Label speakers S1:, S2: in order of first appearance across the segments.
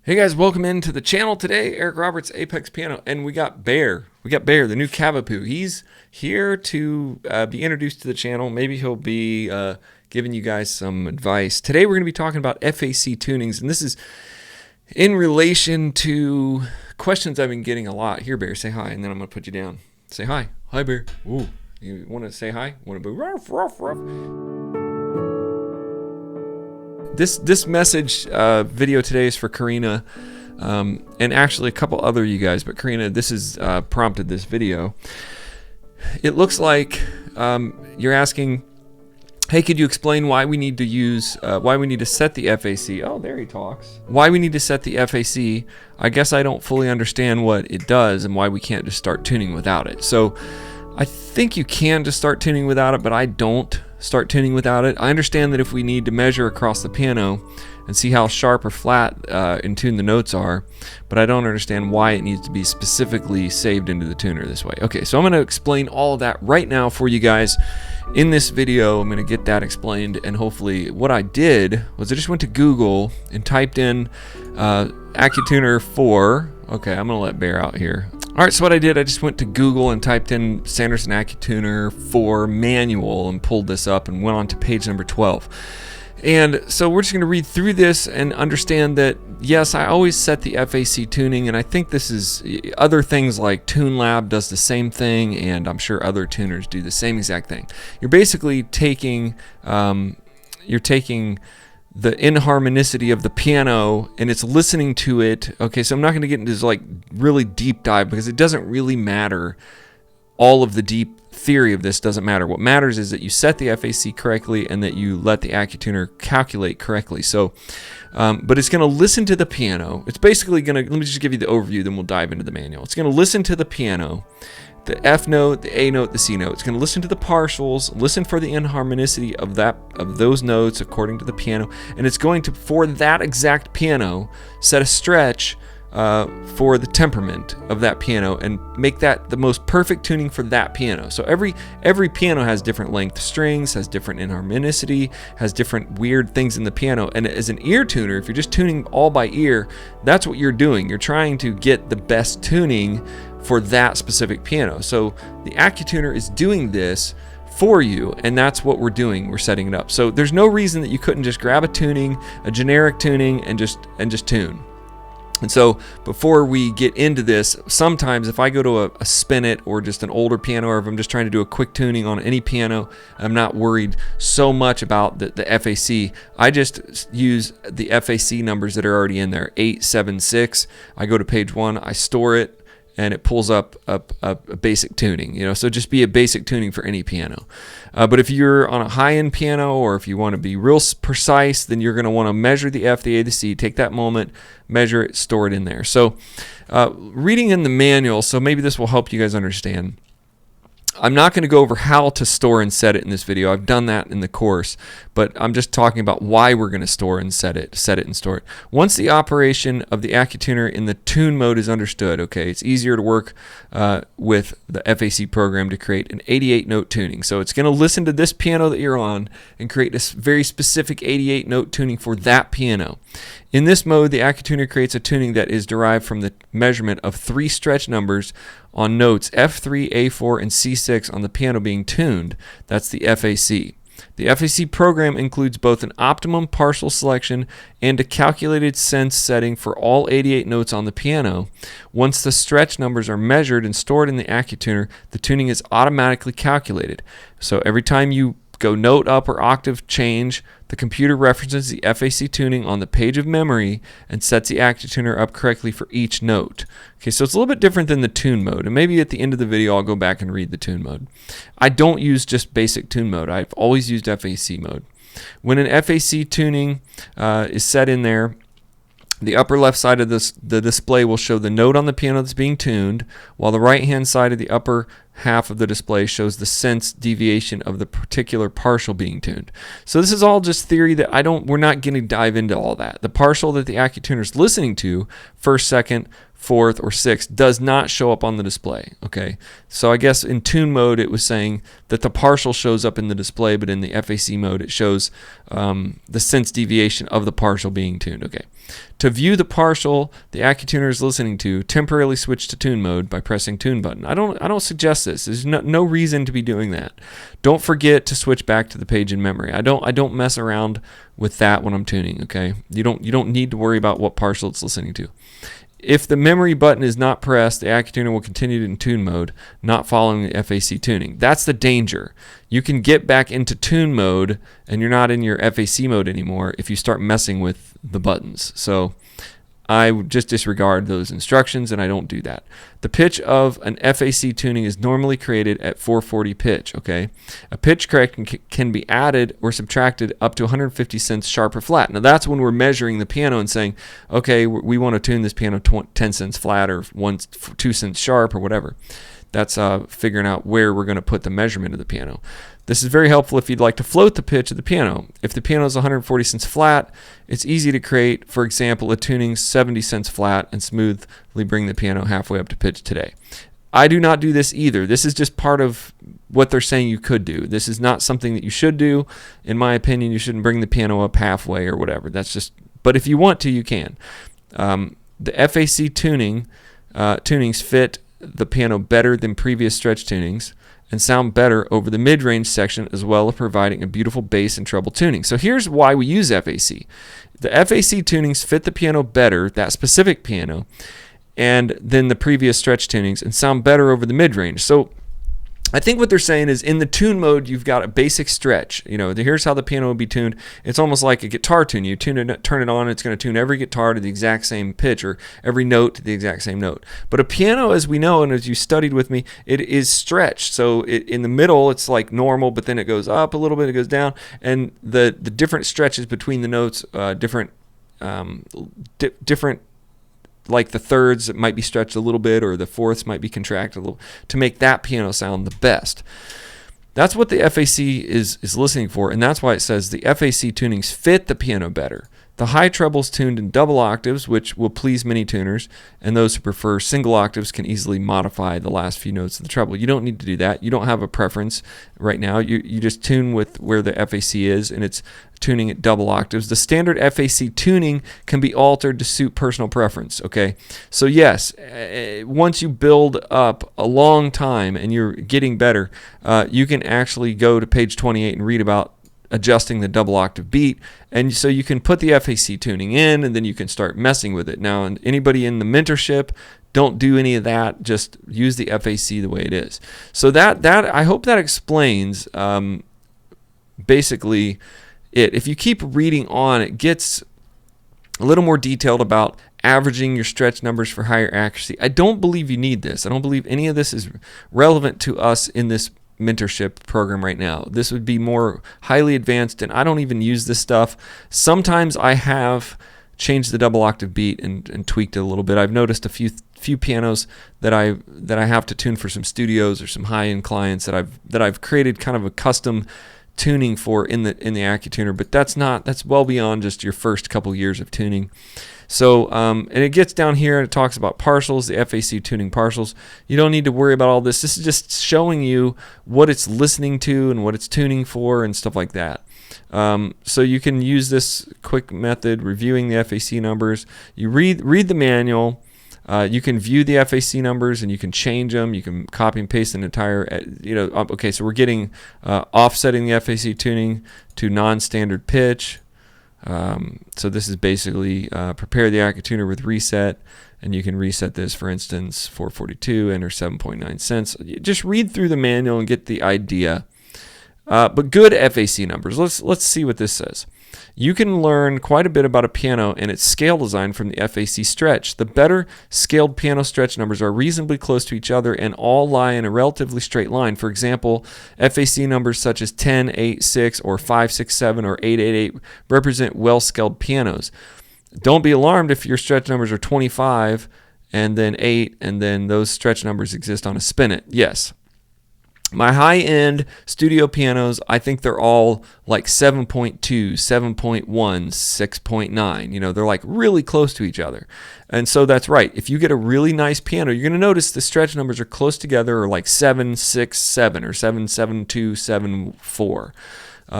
S1: Hey guys, welcome into the channel today. Eric Roberts, Apex Piano, and we got Bear. The new Cavapoo. He's here to be introduced to the channel. Maybe he'll be giving you guys some advice. Today we're going to be talking about FAC tunings, and this is in relation to questions I've been getting a lot. Here, Bear, say hi, and then I'm going to put you down. Say hi. Hi, Bear. Ooh, you want to say hi? Want to be ruff, ruff, ruff? This message video today is for Karina, and actually a couple other you guys, but Karina, this is prompted this video. It looks like you're asking, hey, could you explain why we need to use, why we need to set the FAC? Oh, there he talks. Why we need to set the FAC. I guess I don't fully understand what it does and why we can't just start tuning without it. So I think you can just start tuning without it, but I don't start tuning without it. I understand that if we need to measure across the piano and see how sharp or flat in tune the notes are, but I don't understand why it needs to be specifically saved into the tuner this way. Okay, so I'm going to explain all of that right now for you guys in this video. I'm going to get that explained, and hopefully what I did was I just went to Google and typed in Accutuner 4. Okay, I'm going to let Bear out here. Alright, so what I did, I just went to Google and typed in Sanderson Accutuner 4 manual and pulled this up and went on to page number 12. And so we're just going to read through this and understand that, yes, I always set the FAC tuning, and I think this is, other things like TuneLab does the same thing, and I'm sure other tuners do the same exact thing. You're basically taking, the inharmonicity of the piano, and it's listening to it. Okay, so I'm not going to get into this like really deep dive because it doesn't really matter. All of the deep theory of this doesn't matter. What matters is that you set the FAC correctly and that you let the Accutuner calculate correctly. So, but it's going to listen to the piano. It's basically going to, let me just give you the overview, then we'll dive into the manual. It's going to listen to the piano, the F note, the A note, the C note. It's going to listen to the partials, listen for the inharmonicity of those notes according to the piano, and it's going to, for that exact piano, set a stretch for the temperament of that piano and make that the most perfect tuning for that piano. So every piano has different length strings, has different inharmonicity, has different weird things in the piano. And as an ear tuner, if you're just tuning all by ear, that's what you're doing. You're trying to get the best tuning for that specific piano. So the Accutuner is doing this for you, and that's what we're doing. We're setting it up. So there's no reason that you couldn't just grab a generic tuning, and just tune. And so before we get into this, sometimes if I go to a Spin-It or just an older piano, or if I'm just trying to do a quick tuning on any piano, I'm not worried so much about the FAC. I just use the FAC numbers that are already in there, 876. I go to page 1, I store it, and it pulls up a basic tuning, so just be a basic tuning for any piano. But if you're on a high-end piano, or if you want to be real precise, then you're going to want to measure the F, the A, the C, take that moment, measure it, store it in there. So reading in the manual, so maybe this will help you guys understand. I'm not going to go over how to store and set it in this video. I've done that in the course, but I'm just talking about why we're going to store and set it and store it. Once the operation of the Accutuner in the tune mode is understood, okay, it's easier to work with the FAC program to create an 88 note tuning. So it's going to listen to this piano that you're on and create this very specific 88 note tuning for that piano. In this mode, the Accutuner creates a tuning that is derived from the measurement of 3 stretch numbers on notes F3, A4, and C6 on the piano being tuned. That's the FAC. The FAC program includes both an optimum partial selection and a calculated sense setting for all 88 notes on the piano. Once the stretch numbers are measured and stored in the Accutuner, the tuning is automatically calculated. So every time you go note up or octave change, the computer references the FAC tuning on the page of memory and sets the Accutuner up correctly for each note. Okay, so it's a little bit different than the tune mode, and maybe at the end of the video I'll go back and read the tune mode. I don't use just basic tune mode. I've always used FAC mode. When an FAC tuning is set in there, the upper left side of the display will show the note on the piano that's being tuned, while the right hand side of the upper half of the display shows the sense deviation of the particular partial being tuned. So this is all just theory that we're not going to dive into all that. The partial that the Accutuner is listening to, first, second, fourth, or sixth, does not show up on the display. Okay, so I guess in tune mode it was saying that the partial shows up in the display, but in the FAC mode it shows the sense deviation of the partial being tuned. Okay, to view the partial the Accutuner is listening to, temporarily switch to tune mode by pressing tune button. I don't suggest this. There's no reason to be doing that. Don't forget to switch back to the page in memory. I don't mess around with that when I'm tuning. Okay, you don't need to worry about what partial it's listening to. If the memory button is not pressed, the Accutuner will continue in tune mode, not following the FAC tuning. That's the danger. You can get back into tune mode and you're not in your FAC mode anymore if you start messing with the buttons. So I would just disregard those instructions, and I don't do that. The pitch of an FAC tuning is normally created at 440 pitch. Okay, a pitch correction can be added or subtracted up to 150 cents sharp or flat. Now that's when we're measuring the piano and saying, okay, we want to tune this piano 10 cents flat or 2 cents sharp or whatever. That's figuring out where we're going to put the measurement of the piano. This is very helpful if you'd like to float the pitch of the piano. If the piano is 140 cents flat, it's easy to create, for example, a tuning 70 cents flat and smoothly bring the piano halfway up to pitch today. I do not do this either. This is just part of what they're saying you could do. This is not something that you should do. In my opinion, you shouldn't bring the piano up halfway or whatever. But if you want to, you can. The FAC tunings fit the piano better than previous stretch tunings and sound better over the mid-range section, as well as providing a beautiful bass and treble tuning. So here's why we use FAC. The FAC tunings fit the piano better, that specific piano, and than the previous stretch tunings, and sound better over the mid-range. So I think what they're saying is in the tune mode, you've got a basic stretch. Here's how the piano will be tuned. It's almost like a guitar tune. You turn it on, it's going to tune every guitar to the exact same pitch or every note to the exact same note. But a piano, as we know, and as you studied with me, it is stretched. So in the middle, it's like normal, but then it goes up a little bit, it goes down. And the different stretches between the notes, different like the thirds might be stretched a little bit, or the fourths might be contracted a little, to make that piano sound the best. That's what the FAC is listening for, and that's why it says the FAC tunings fit the piano better. The high trebles tuned in double octaves, which will please many tuners, and those who prefer single octaves can easily modify the last few notes of the treble. You don't need to do that. You don't have a preference right now. You just tune with where the FAC is, and it's tuning at double octaves. The standard FAC tuning can be altered to suit personal preference. Okay, so yes, once you build up a long time and you're getting better, you can actually go to page 28 and read about adjusting the double octave beat, and so you can put the FAC tuning in, and then you can start messing with it. Now, anybody in the mentorship, don't do any of that. Just use the FAC the way it is. So that I hope that explains basically it. If you keep reading on, it gets a little more detailed about averaging your stretch numbers for higher accuracy. I don't believe you need this. I don't believe any of this is relevant to us in this mentorship program right now. This would be more highly advanced, and I don't even use this stuff. Sometimes I have changed the double octave beat and tweaked it a little bit. I've noticed a few pianos that I have to tune for some studios or some high-end clients that I've created kind of a custom tuning for in the Accutuner, but that's well beyond just your first couple years of tuning. So, and it gets down here and it talks about partials, the FAC tuning partials. You don't need to worry about all this. This is just showing you what it's listening to and what it's tuning for and stuff like that. So you can use this quick method, reviewing the FAC numbers. You read the manual. You can view the FAC numbers and you can change them. You can copy and paste an entire, okay, so we're getting offsetting the FAC tuning to non-standard pitch. So this is basically prepare the Accutuner with reset, and you can reset this, for instance, 442, enter 7.9 cents. Just read through the manual and get the idea. But good FAC numbers. Let's see what this says. You can learn quite a bit about a piano and its scale design from the FAC stretch. The better scaled piano stretch numbers are reasonably close to each other and all lie in a relatively straight line. For example, FAC numbers such as 10, 8, 6, or 5, 6, 7, or 8, 8, 8 represent well-scaled pianos. Don't be alarmed if your stretch numbers are 25 and then 8, and then those stretch numbers exist on a spinet. Yes. My high-end studio pianos, I think they're all like 7.2, 7.1, 6.9. You know, they're like really close to each other. And so that's right. If you get a really nice piano, you're going to notice the stretch numbers are close together, or like 7, 6, 7, or 7, 7, 2, 7, 4.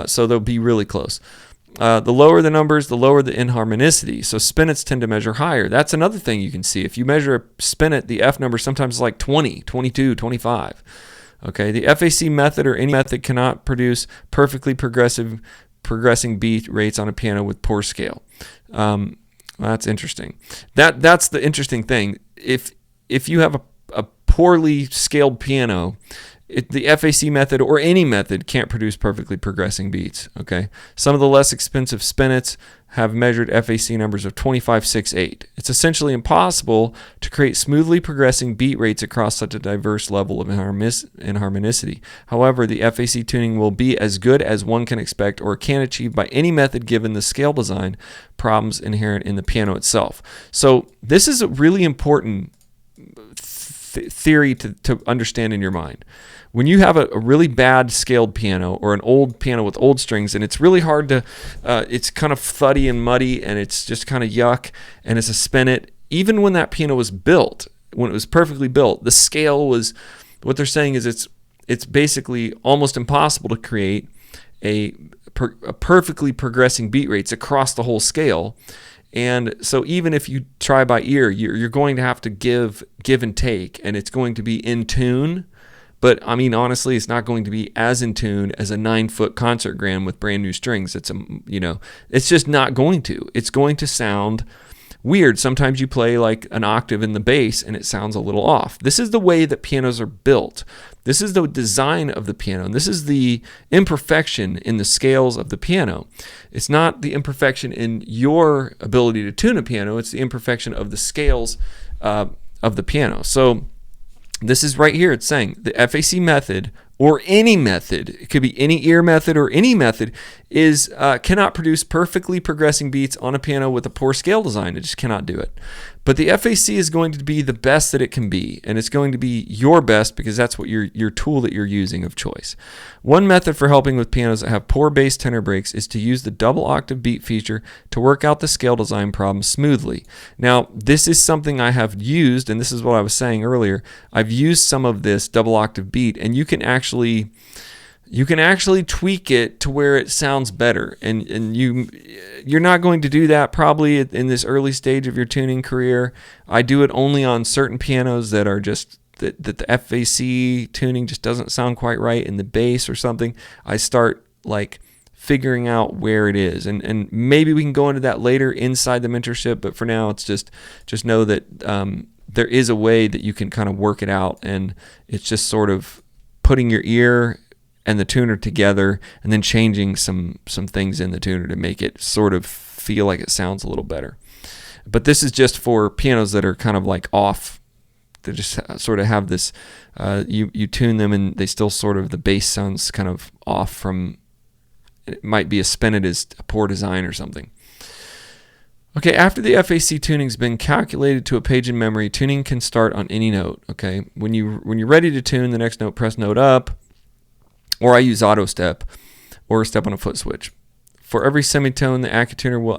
S1: So they'll be really close. The lower the numbers, the lower the inharmonicity. So spinets tend to measure higher. That's another thing you can see. If you measure a spinet, the F number sometimes is like 20, 22, 25. Okay, the FAC method or any method cannot produce perfectly progressing beat rates on a piano with poor scale. That's interesting. That's the interesting thing. If you have a poorly scaled piano, the FAC method or any method can't produce perfectly progressing beats. Okay, some of the less expensive spinets have measured FAC numbers of 25, 6, 8. It's essentially impossible to create smoothly progressing beat rates across such a diverse level of inharmonicity. However, the FAC tuning will be as good as one can expect or can achieve by any method given the scale design problems inherent in the piano itself. So this is a really important theory to understand in your mind. When you have a really bad scaled piano or an old piano with old strings, and it's really hard to, it's kind of thuddy and muddy, and it's just kind of yuck, and it's a spinet, even when that piano was built, when it was perfectly built, the scale was, what they're saying is it's basically almost impossible to create a perfectly progressing beat rates across the whole scale. And so even if you try by ear, you're going to have to give and take, and it's going to be in tune. But I mean, honestly, it's not going to be as in tune as a 9-foot concert grand with brand new strings. It's just not going to. It's going to sound weird. Sometimes you play like an octave in the bass and it sounds a little off. This is the way that pianos are built. This is the design of the piano, and this is the imperfection in the scales of the piano. It's not the imperfection in your ability to tune a piano. It's the imperfection of the scales of the piano. So this is right here. It's saying the FAC method or any method, it could be any ear method or any method, is cannot produce perfectly progressing beats on a piano with a poor scale design. It just cannot do it. But the FAC is going to be the best that it can be, and it's going to be your best because that's what your tool that you're using of choice. One method for helping with pianos that have poor bass tenor breaks is to use the double octave beat feature to work out the scale design problem smoothly. Now, this is something I have used, and this is what I was saying earlier. I've used some of this double octave beat, and you can actually tweak it to where it sounds better, and you're not going to do that probably in this early stage of your tuning career. I do it only on certain pianos that are just that the FAC tuning just doesn't sound quite right in the bass or something. I start like figuring out where it is, and maybe we can go into that later inside the mentorship, but for now it's just know that there is a way that you can kind of work it out, and it's just sort of putting your ear and the tuner together and then changing some things in the tuner to make it sort of feel like it sounds a little better. But this is just for pianos that are kind of like off. They just sort of have this, you tune them and they still sort of, the bass sounds kind of off from, it might be a spinet is a poor design or something. Okay, after the FAC tuning's been calculated to a page in memory, tuning can start on any note. Okay, when you're ready to tune the next note, press note up, or I use auto step, or step on a foot switch. For every semitone, the Accutuner will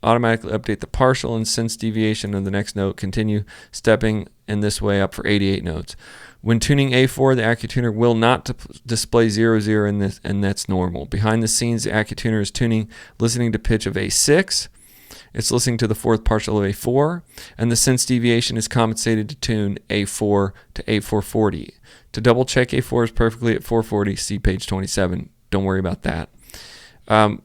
S1: automatically update the partial and sense deviation of the next note. Continue stepping in this way up for 88 notes. When tuning A4, the Accutuner will not display 0, 0 in this, and that's normal. Behind the scenes, the Accutuner is listening to pitch of A6. It's listening to the fourth partial of A4, and the sense deviation is compensated to tune A4 to A440. To double check A4 is perfectly at 440, see page 27. Don't worry about that. And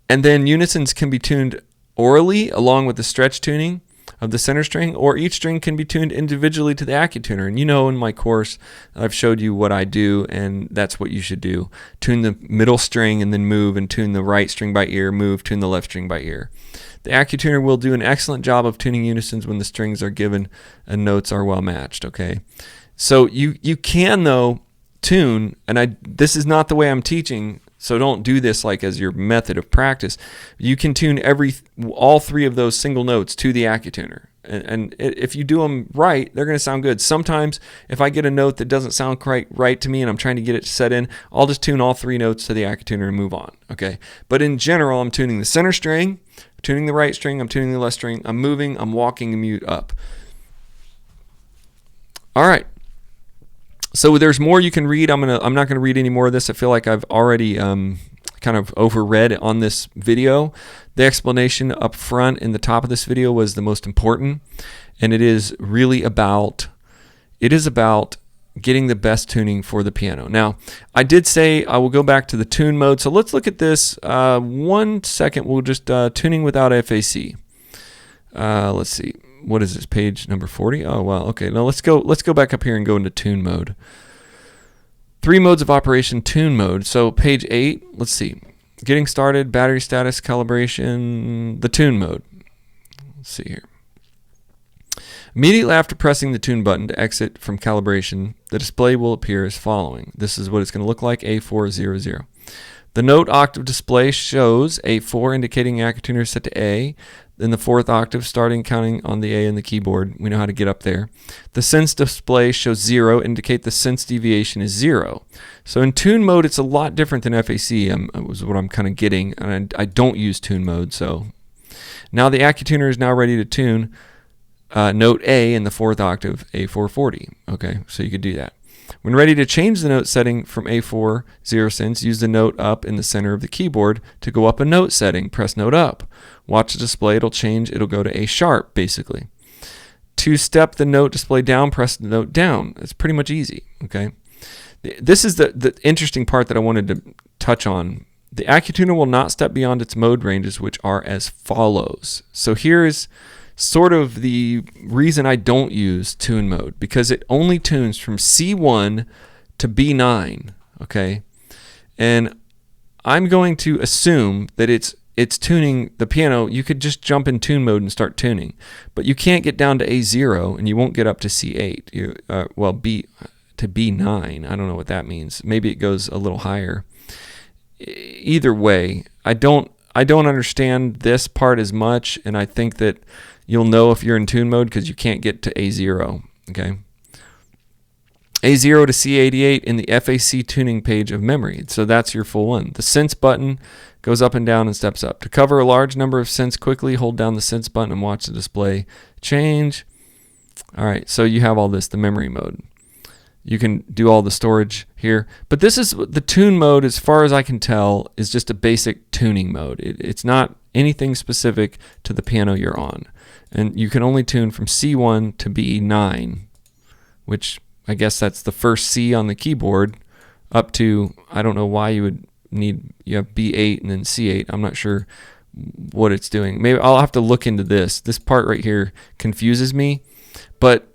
S1: then unisons can be tuned orally along with the stretch tuning of the center string, or each string can be tuned individually to the Accutuner. And you know, in my course, I've showed you what I do, and that's what you should do. Tune the middle string and then move, and tune the right string by ear, move, tune the left string by ear. The Accutuner will do an excellent job of tuning unisons when the strings are given and notes are well matched, okay? So you can, though, tune, and this is not the way I'm teaching, so don't do this like as your method of practice. You can tune all three of those single notes to the Accutuner. And if you do them right, they're going to sound good. Sometimes if I get a note that doesn't sound quite right to me and I'm trying to get it set in, I'll just tune all 3 notes to the Accutuner and move on. Okay. But in general, I'm tuning the center string, I'm tuning the right string, I'm tuning the left string, I'm moving, I'm walking a mute up. All right. So there's more you can read. I'm not going to read any more of this. I feel like I've already kind of overread on this video. The explanation up front in the top of this video was the most important, and it is really about getting the best tuning for the piano. Now, I did say I will go back to the tune mode. So let's look at this 1 second. We'll just tuning without FAC. Let's see. What is this, page number 40? Oh, wow. Okay, now let's go back up here and go into tune mode. 3 modes of operation, tune mode. So page 8, let's see. Getting started, battery status, calibration, the tune mode. Let's see here. Immediately after pressing the tune button to exit from calibration, the display will appear as following. This is what it's going to look like, A400. The note octave display shows A4 indicating Accutuner is set to A. Then the 4th octave starting counting on the A in the keyboard. We know how to get up there. The sense display shows 0, indicate the sense deviation is 0. So in tune mode, it's a lot different than FAC, was what I'm kind of getting. And I don't use tune mode. So now the Accutuner is now ready to tune note A in the 4th octave, A440. Okay, so you could do that. When ready to change the note setting from A4 0 sense, use the note up in the center of the keyboard to go up a note setting. Press note up. Watch the display. It'll change. It'll go to A sharp, basically. To step the note display down, press the note down. It's pretty much easy. Okay. This is the interesting part that I wanted to touch on. The Accutuner will not step beyond its mode ranges, which are as follows. So here is sort of the reason I don't use tune mode, because it only tunes from C1 to B9, okay? And I'm going to assume that it's tuning the piano. You could just jump in tune mode and start tuning, but you can't get down to A0 and you won't get up to C8. B to B9. I don't know what that means. Maybe it goes a little higher. Either way, I don't understand this part as much, and I think that you'll know if you're in tune mode because you can't get to A0, okay? A0 to C88 in the FAC tuning page of memory. So that's your full one. The sense button goes up and down and steps up. To cover a large number of sense quickly, hold down the sense button and watch the display change. All right, so you have all this, the memory mode. You can do all the storage here. But this is the tune mode, as far as I can tell, is just a basic tuning mode. It's not anything specific to the piano you're on. And you can only tune from C1 to B9, which I guess that's the first C on the keyboard, up to, I don't know why you would need, you have B8 and then C8. I'm not sure what it's doing. Maybe I'll have to look into this. This part right here confuses me. But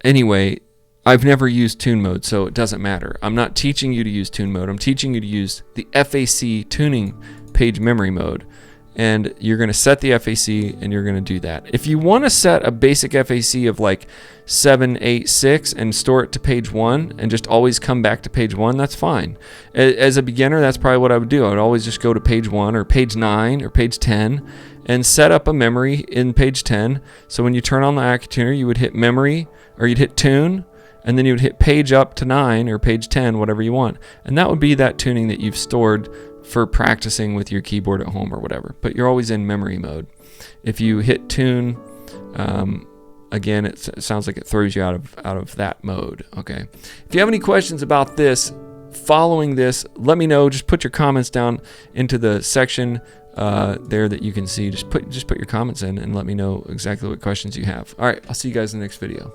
S1: anyway, I've never used tune mode, so it doesn't matter. I'm not teaching you to use tune mode. I'm teaching you to use the FAC tuning page memory mode. And you're going to set the FAC and you're going to do that. If you want to set a basic FAC of like 7, 8, 6 and store it to page 1 and just always come back to page 1, that's fine. As a beginner, that's probably what I would do. I would always just go to page 1 or page 9 or page 10 and set up a memory in page 10. So when you turn on the Accutuner, you would hit memory, or you'd hit tune, and then you would hit page up to 9 or page 10, whatever you want. And that would be that tuning that you've stored for practicing with your keyboard at home or whatever. But you're always in memory mode. If you hit tune, again, it sounds like it throws you out of that mode. Okay. If you have any questions about this, following this, let me know. Just put your comments down into the section there that you can see. Just put your comments in and let me know exactly what questions you have. All right. I'll see you guys in the next video.